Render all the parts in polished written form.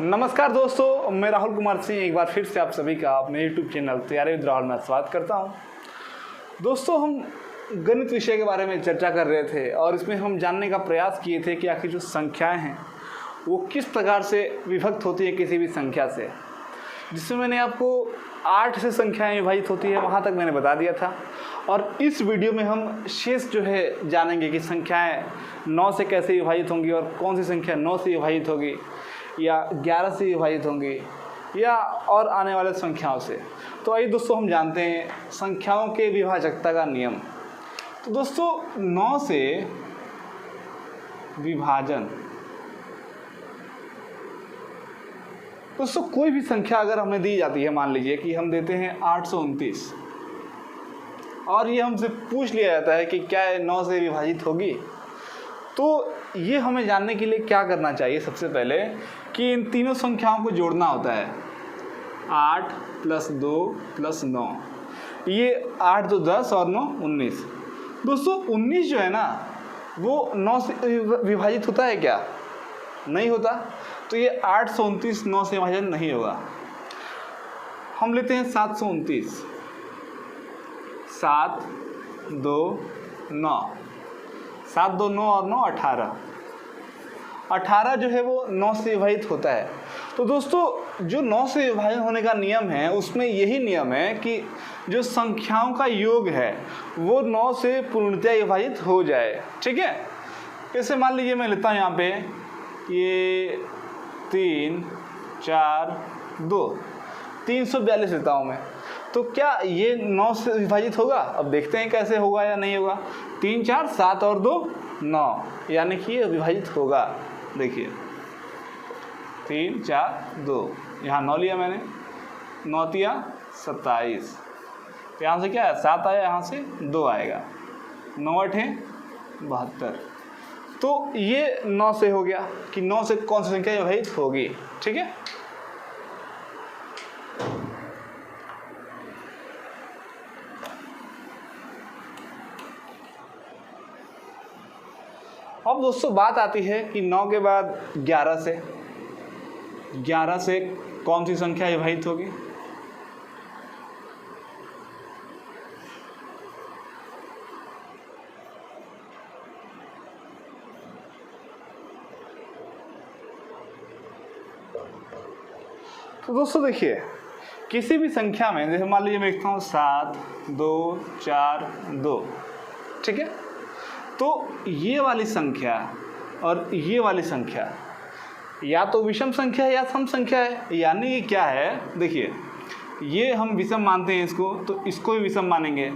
नमस्कार दोस्तों, मैं राहुल कुमार सिंह एक बार फिर से आप सभी का अपने यूट्यूब चैनल तैयारी विद राहुल में स्वागत करता हूं। दोस्तों, हम गणित विषय के बारे में चर्चा कर रहे थे और इसमें हम जानने का प्रयास किए थे कि आखिर जो संख्याएं हैं वो किस प्रकार से विभक्त होती है किसी भी संख्या से। जिसमें मैंने आपको 8 से संख्याएं विभाजित होती है वहाँ तक मैंने बता दिया था। और इस वीडियो में हम शेष जो है जानेंगे कि संख्याएं 9 से कैसे विभाजित होंगी और कौन सी संख्या 9 से विभाजित होगी या 11 से विभाजित होंगी या और आने वाले संख्याओं से। तो आइए दोस्तों हम जानते हैं संख्याओं के विभाजकता का नियम। तो दोस्तों 9 से विभाजन, दोस्तों कोई भी संख्या अगर हमें दी जाती है, मान लीजिए कि हम देते हैं 829 और ये हमसे पूछ लिया जाता है कि क्या 9 से विभाजित होगी, तो ये हमें जानने के लिए क्या करना चाहिए। सबसे पहले कि इन तीनों संख्याओं को जोड़ना होता है। 8 + 2 + 9, ये 8 2 10 और 9 19। दोस्तों 19 जो है ना वो 9 से विभाजित होता है क्या? नहीं होता। तो ये 829 9 से विभाजन नहीं होगा। हम लेते हैं 729, 7 2 9, 7 2 9 और 9 18। 18 जो है वो 9 से विभाजित होता है। तो दोस्तों जो 9 से विभाजन होने का नियम है उसमें यही नियम है कि जो संख्याओं का योग है वो 9 से पूर्णतः विभाजित हो जाए। ठीक है, जैसे मान लीजिए मैं लेता हूँ यहाँ पे ये 3 4 2, 342 लेता हूँ मैं। तो क्या ये 9 से विभाजित होगा? अब देखते हैं कैसे होगा या नहीं होगा। 3 4 7 और 2 9, यानी कि ये विभाजित होगा। देखिए 3 4 2, यहाँ 9 लिया मैंने, 9 तिया 27, तो यहाँ से क्या है 7 आया, यहाँ से 2 आएगा, 9 8 72। तो ये 9 से हो गया कि 9 से कौन सी संख्या विभाजित होगी। ठीक है, अब दोस्तों बात आती है कि 9 के बाद 11 से कौन सी संख्या विभाजित होगी। तो दोस्तों देखिए किसी भी संख्या में, जैसे मान लीजिए मैं लिखता हूँ 7 2 4 2। ठीक है, तो ये वाली संख्या और ये वाली संख्या या तो विषम संख्या है या सम संख्या है। यानी ये क्या है, देखिए ये हम विषम मानते हैं इसको, तो इसको भी विषम मानेंगे।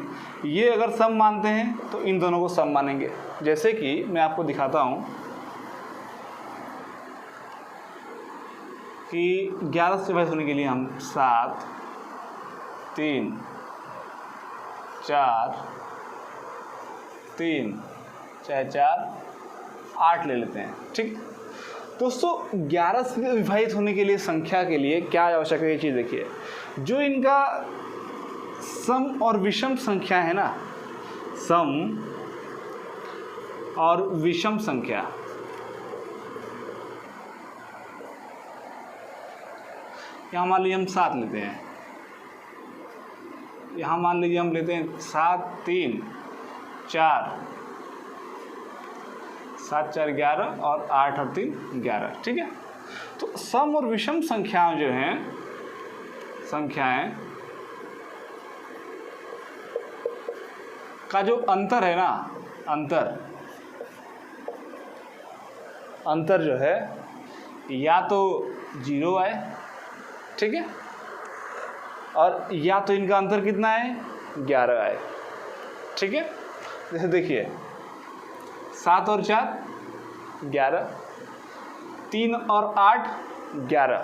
ये अगर सम मानते हैं तो इन दोनों को सम मानेंगे। जैसे कि मैं आपको दिखाता हूँ कि 11 से विभाजित होने के लिए हम 7 3 4 3 चाहे 4 8 ले लेते हैं। ठीक दोस्तों, 11 से विभाजित होने के लिए संख्या के लिए क्या आवश्यक है, ये चीज़ देखिए। जो इनका सम और विषम संख्या है ना, सम और विषम संख्या, यहाँ मान लीजिए हम 7 लेते हैं, यहाँ मान लीजिए हम लेते हैं 7 3 4, 7 4 11 और 8 और 3 11। ठीक है, तो सम और विषम संख्याएं जो हैं, संख्याएं का जो अंतर है ना, अंतर जो है या तो 0 आए, ठीक है, और या तो इनका अंतर कितना है 11 आए। ठीक है, जैसे देखिए 7 और 4 11, 3 और 8 11,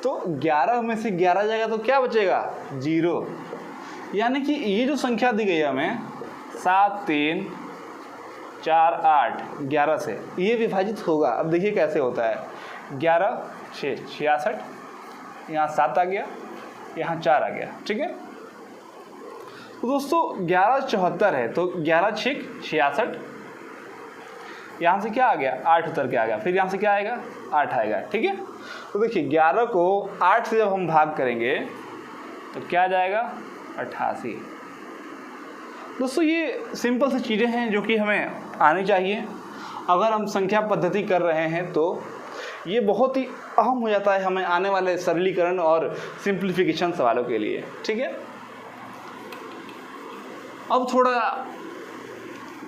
तो 11 में से 11 जाएगा तो क्या बचेगा 0। यानी कि ये जो संख्या दी गई है हमें 7 3 4 8 11 से, ये विभाजित होगा। अब देखिए कैसे होता है, 11 6 66, यहाँ 7 आ गया, यहाँ 4 आ गया। ठीक है, तो दोस्तों 11 74 है, तो 11 6 66, यहाँ से क्या आ गया 8 उतर के आ गया, फिर यहाँ से क्या आएगा 8 आएगा। ठीक है, तो देखिए 11 को 8 से जब हम भाग करेंगे तो क्या आ जाएगा 88। दोस्तों ये सिंपल सी चीज़ें हैं जो कि हमें आनी चाहिए। अगर हम संख्या पद्धति कर रहे हैं तो ये बहुत ही अहम हो जाता है हमें आने वाले सरलीकरण और सिंप्लीफिकेशन सवालों के लिए। ठीक है, अब थोड़ा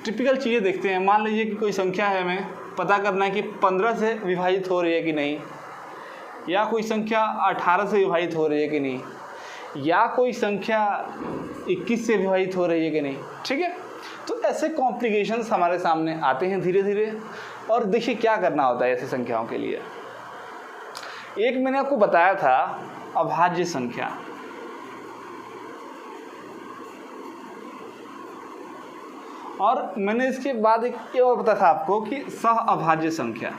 टिपिकल चीज़ें देखते हैं। मान लीजिए कि कोई संख्या है, हमें पता करना है कि 15 से विभाजित हो रही है कि नहीं, या कोई संख्या 18 से विभाजित हो रही है कि नहीं, या कोई संख्या 21 से विभाजित हो रही है कि नहीं। ठीक है, तो ऐसे कॉम्प्लिकेशंस हमारे सामने आते हैं धीरे धीरे। और देखिए क्या करना होता है ऐसी संख्याओं के लिए। एक मैंने आपको बताया था अभाज्य संख्या, और मैंने इसके बाद एक और बताया था आपको कि सह अभाज्य संख्या।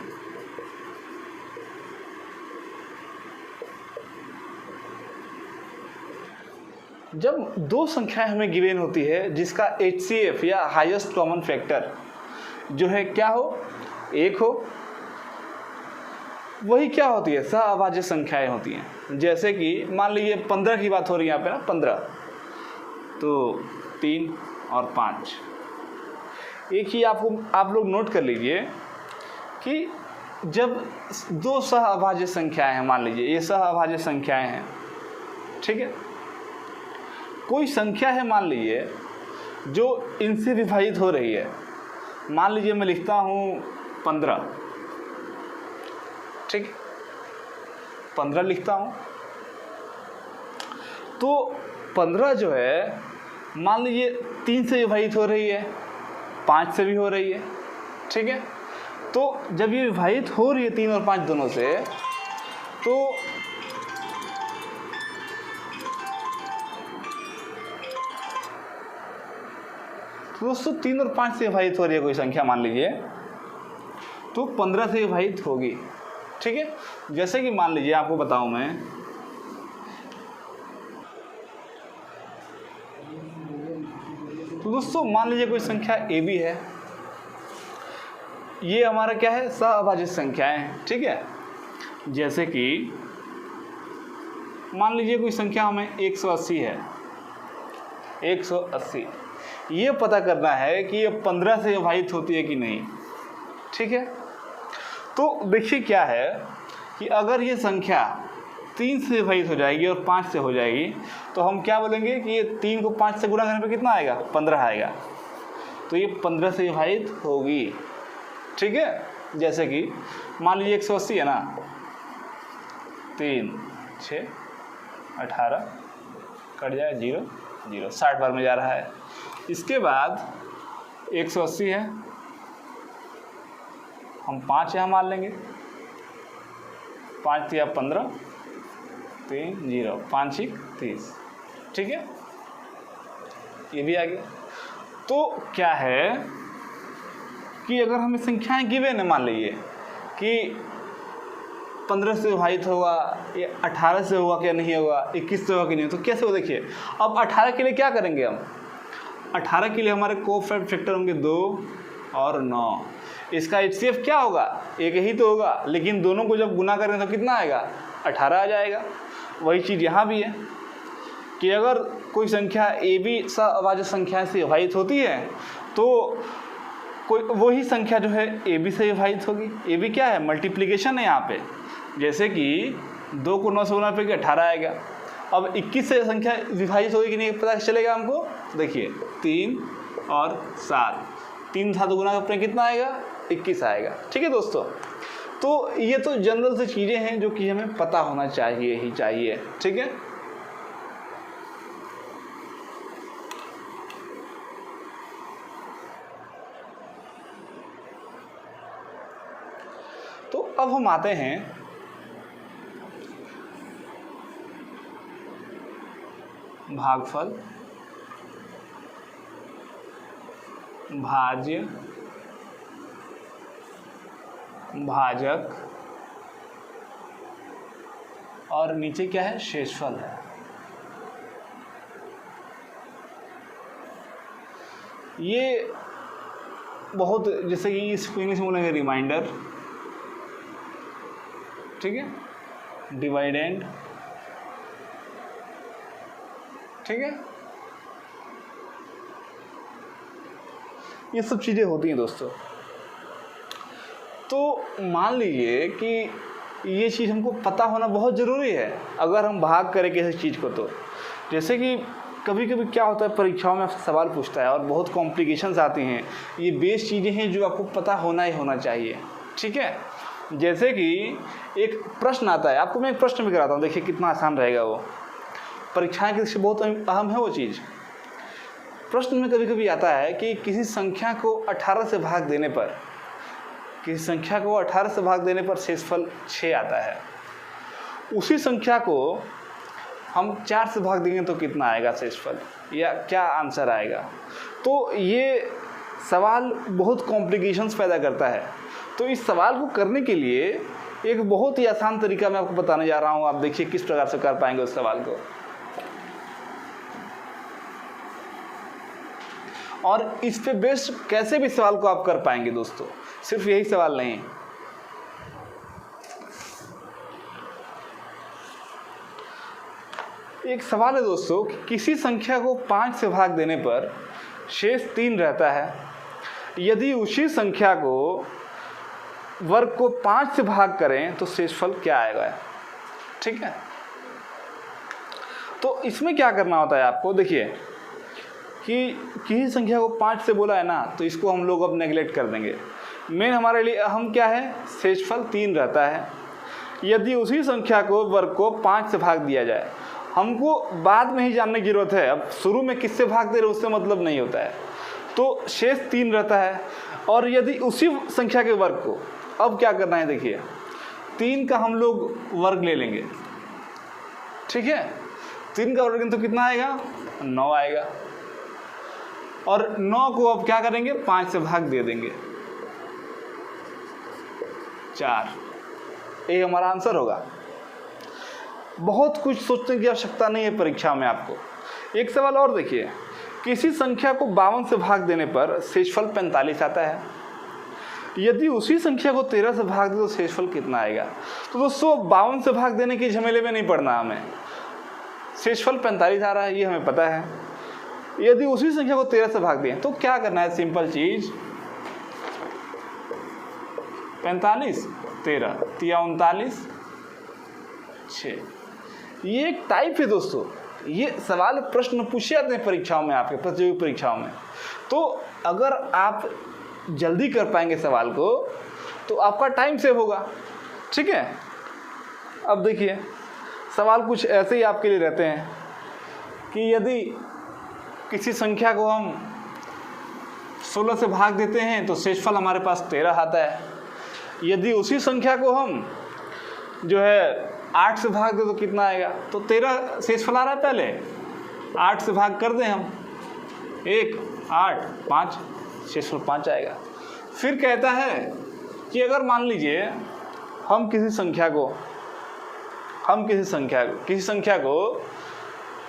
जब दो संख्याएं हमें गिवन होती है जिसका HCF या हाईएस्ट कॉमन फैक्टर जो है क्या हो, 1 हो, वही क्या होती है सह अभाज्य संख्याएं होती हैं। जैसे कि मान लीजिए 15 की बात हो रही है यहाँ पे ना, 15, तो 3 और 5। एक ही आप लोग नोट कर लीजिए कि जब दो सह अभाज्य संख्याएं हैं, मान लीजिए ये सह अभाज्य संख्याएं हैं। ठीक है, कोई संख्या है मान लीजिए जो इनसे विभाजित हो रही है। मान लीजिए मैं लिखता हूँ 15, ठीक, 15 लिखता हूँ। तो 15 जो है मान लीजिए 3 से विभाजित हो रही है, 5 से भी हो रही है। ठीक है, तो जब ये विभाजित हो रही है 3 और 5 दोनों से, तो दोस्तों 3 और 5 से विभाजित हो रही है कोई संख्या मान लीजिए, तो 15 से विभाजित होगी। ठीक है, जैसे कि मान लीजिए आपको बताऊं मैं, तो दोस्तों मान लीजिए कोई संख्या AB है, ये हमारा क्या है सह अभाज्य संख्याएं हैं। ठीक है, जैसे कि मान लीजिए कोई संख्या हमें 180 है, 180, ये पता करना है कि ये 15 से विभाजित होती है कि नहीं। ठीक है, तो देखिए क्या है कि अगर ये संख्या 3 से विभाजित हो जाएगी और 5 से हो जाएगी, तो हम क्या बोलेंगे कि ये 3 को 5 से गुणा करने पे कितना आएगा 15 आएगा, तो ये 15 से विभाजित होगी। ठीक है, जैसे कि मान लीजिए 180 है ना, 3 6 18 कट जाए 0 0, 60 बार में जा रहा है। इसके बाद 180 है, हम 5 यहाँ मान लेंगे, 5 या 15, 3 0, 5 30। ठीक है, ये भी आ गया। तो क्या है कि अगर हमें संख्याएं गिवन है, मान लीजिए कि 15 से विभाजित होगा, ये 18 से होगा क्या नहीं होगा, 21 से होगा कि नहीं, तो कैसे हो देखिए। अब 18 के लिए क्या करेंगे हम, 18 के लिए हमारे कोएफिशिएंट फैक्टर होंगे 2 और 9। इसका HCF क्या होगा, एक ही तो होगा, लेकिन दोनों को जब गुना करें तो कितना आएगा 18 आ जाएगा। वही चीज़ यहाँ भी है कि अगर कोई संख्या AB सह अभाज्य संख्या से विभाजित होती है तो कोई वही संख्या जो है AB से विभाजित होगी। AB क्या है, मल्टीप्लिकेशन है यहाँ पे। जैसे कि 2 को 9 से गुना पे 18 आएगा। अब 21 से संख्या विभाजित होगी कि नहीं पता चलेगा हमको। देखिए 3 और 7, 3 7 गुना पे कितना आएगा 21 आएगा। ठीक है दोस्तों, तो ये तो जनरल से चीज़ें हैं जो कि हमें पता होना चाहिए ही चाहिए। ठीक है, तो अब हम आते हैं भागफल, भाज्य, भाजक और नीचे क्या है शेषफल है। ये बहुत, जैसे कि इसको इंग्लिश में बोलेंगे रिमाइंडर, ठीक है, डिवाइडेंड, ठीक है, ये सब चीज़ें होती हैं दोस्तों। तो मान लीजिए कि ये चीज़ हमको पता होना बहुत ज़रूरी है अगर हम भाग करें किसी चीज़ को। तो जैसे कि कभी कभी क्या होता है, परीक्षाओं में आपसे सवाल पूछता है और बहुत कॉम्प्लिकेशंस आती हैं, ये बेस चीज़ें हैं जो आपको पता होना ही होना चाहिए, ठीक है। जैसे कि एक प्रश्न आता है, आपको मैं एक प्रश्न भी कराता हूँ, देखिए कितना आसान रहेगा वो। परीक्षाएं की दृष्टि बहुत अहम है वो चीज़। प्रश्न में कभी कभी आता है कि किसी संख्या को 18 से भाग देने पर, किसी संख्या को 18 से भाग देने पर शेषफल 6 आता है। उसी संख्या को हम 4 से भाग देंगे तो कितना आएगा शेषफल, या क्या आंसर आएगा। तो ये सवाल बहुत कॉम्प्लिकेशंस पैदा करता है। तो इस सवाल को करने के लिए एक बहुत ही आसान तरीका मैं आपको बताने जा रहा हूँ। आप देखिए किस प्रकार से कर पाएंगे उस सवाल को। और इस पे बेस्ड कैसे भी सवाल को आप कर पाएंगे दोस्तों, सिर्फ यही सवाल नहीं। एक सवाल है दोस्तों कि किसी संख्या को 5 से भाग देने पर शेष 3 रहता है। यदि उसी संख्या को वर्ग को 5 से भाग करें तो शेषफल क्या आएगा, ठीक है। तो इसमें क्या करना होता है आपको, देखिए कि किसी संख्या को 5 से बोला है ना, तो इसको हम लोग अब नेगलेक्ट कर देंगे। मेन हमारे लिए अहम क्या है, शेषफल 3 रहता है। यदि उसी संख्या को वर्ग को 5 से भाग दिया जाए, हमको बाद में ही जानने की जरूरत है, अब शुरू में किससे भाग दे रहे उससे मतलब नहीं होता है। तो शेष 3 रहता है। और यदि उसी संख्या के वर्ग को, अब क्या करना है, देखिए 3 का हम लोग वर्ग ले लेंगे, ठीक है। 3 का वर्ग तो कितना आएगा, 9 आएगा। और 9 को अब क्या करेंगे, 5 से भाग दे देंगे, 4। ये हमारा आंसर होगा। बहुत कुछ सोचने की आवश्यकता नहीं है परीक्षा में आपको। एक सवाल और देखिए, किसी संख्या को 52 से भाग देने पर शेषफल 45 आता है। यदि उसी संख्या को 13 से भाग दे तो शेषफल कितना आएगा। तो दोस्तों 52 से भाग देने के झमेले में नहीं पड़ना हमें, शेषफल 45 आ रहा है ये हमें पता है। यदि उसी संख्या को 13 से भाग दें तो क्या करना है, सिंपल चीज, 45 13 39 6। ये एक टाइप है दोस्तों। ये सवाल प्रश्न पूछे जाते हैं परीक्षाओं में, आपके प्रतियोगी परीक्षाओं में। तो अगर आप जल्दी कर पाएंगे सवाल को तो आपका टाइम सेव होगा, ठीक है। अब देखिए सवाल कुछ ऐसे ही आपके लिए रहते हैं कि यदि किसी संख्या को हम 16 से भाग देते हैं तो शेषफल हमारे पास 13 आता है। यदि उसी संख्या को हम जो है 8 से भाग दे तो कितना आएगा, तो 13 शेषफल आ रहा है। पहले 8 से भाग कर दें हम, 1 8 5, शेषफल 5 आएगा। फिर कहता है कि अगर मान लीजिए हम किसी संख्या को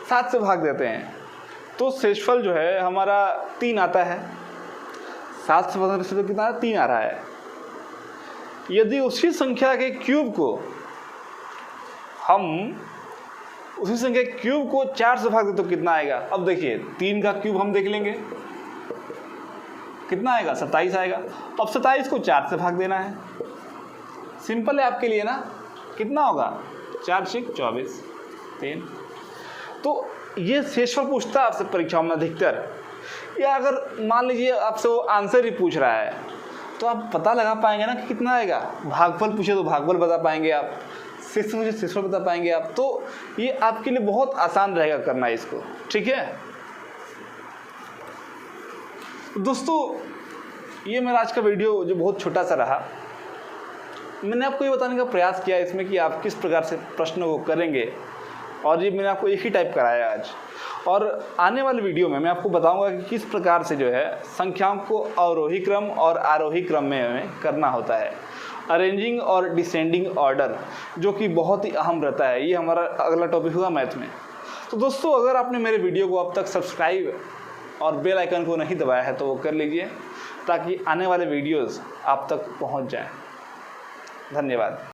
7 से भाग देते हैं तो शेषफल जो है हमारा 3 आता है। 7 से भाग देने कितना 3 आ रहा है। यदि उसी संख्या के क्यूब को 4 से भाग दें तो कितना आएगा। अब देखिए 3 का क्यूब हम देख लेंगे, कितना आएगा, 27 आएगा। अब 27 को 4 से भाग देना है, सिंपल है आपके लिए ना। कितना होगा, 4 6 24 3। तो ये शेषफल पूछता है आपसे परीक्षाओं में अधिकतर। या अगर मान लीजिए आपसे वो आंसर ही पूछ रहा है तो आप पता लगा पाएंगे ना कि कितना आएगा। भागफल पूछे तो भागफल बता पाएंगे आप, शेष मुझे शेषफल बता पाएंगे आप। तो ये आपके लिए बहुत आसान रहेगा करना इसको, ठीक है दोस्तों। ये मेरा आज का वीडियो जो बहुत छोटा सा रहा, मैंने आपको ये बताने का प्रयास किया इसमें कि आप किस प्रकार से प्रश्नों को करेंगे। और ये मैंने आपको एक ही टाइप कराया आज। और आने वाले वीडियो में मैं आपको बताऊंगा कि किस प्रकार से जो है संख्याओं को अवरोही क्रम और आरोही क्रम में हमें करना होता है, अरेंजिंग और डिसेंडिंग ऑर्डर, जो कि बहुत ही अहम रहता है। ये हमारा अगला टॉपिक होगा मैथ में। तो दोस्तों अगर आपने मेरे वीडियो को अब तक सब्सक्राइब और बेल आइकन को नहीं दबाया है तो वो कर लीजिए, ताकि आने वाले वीडियोस आप तक पहुंच जाएं। धन्यवाद।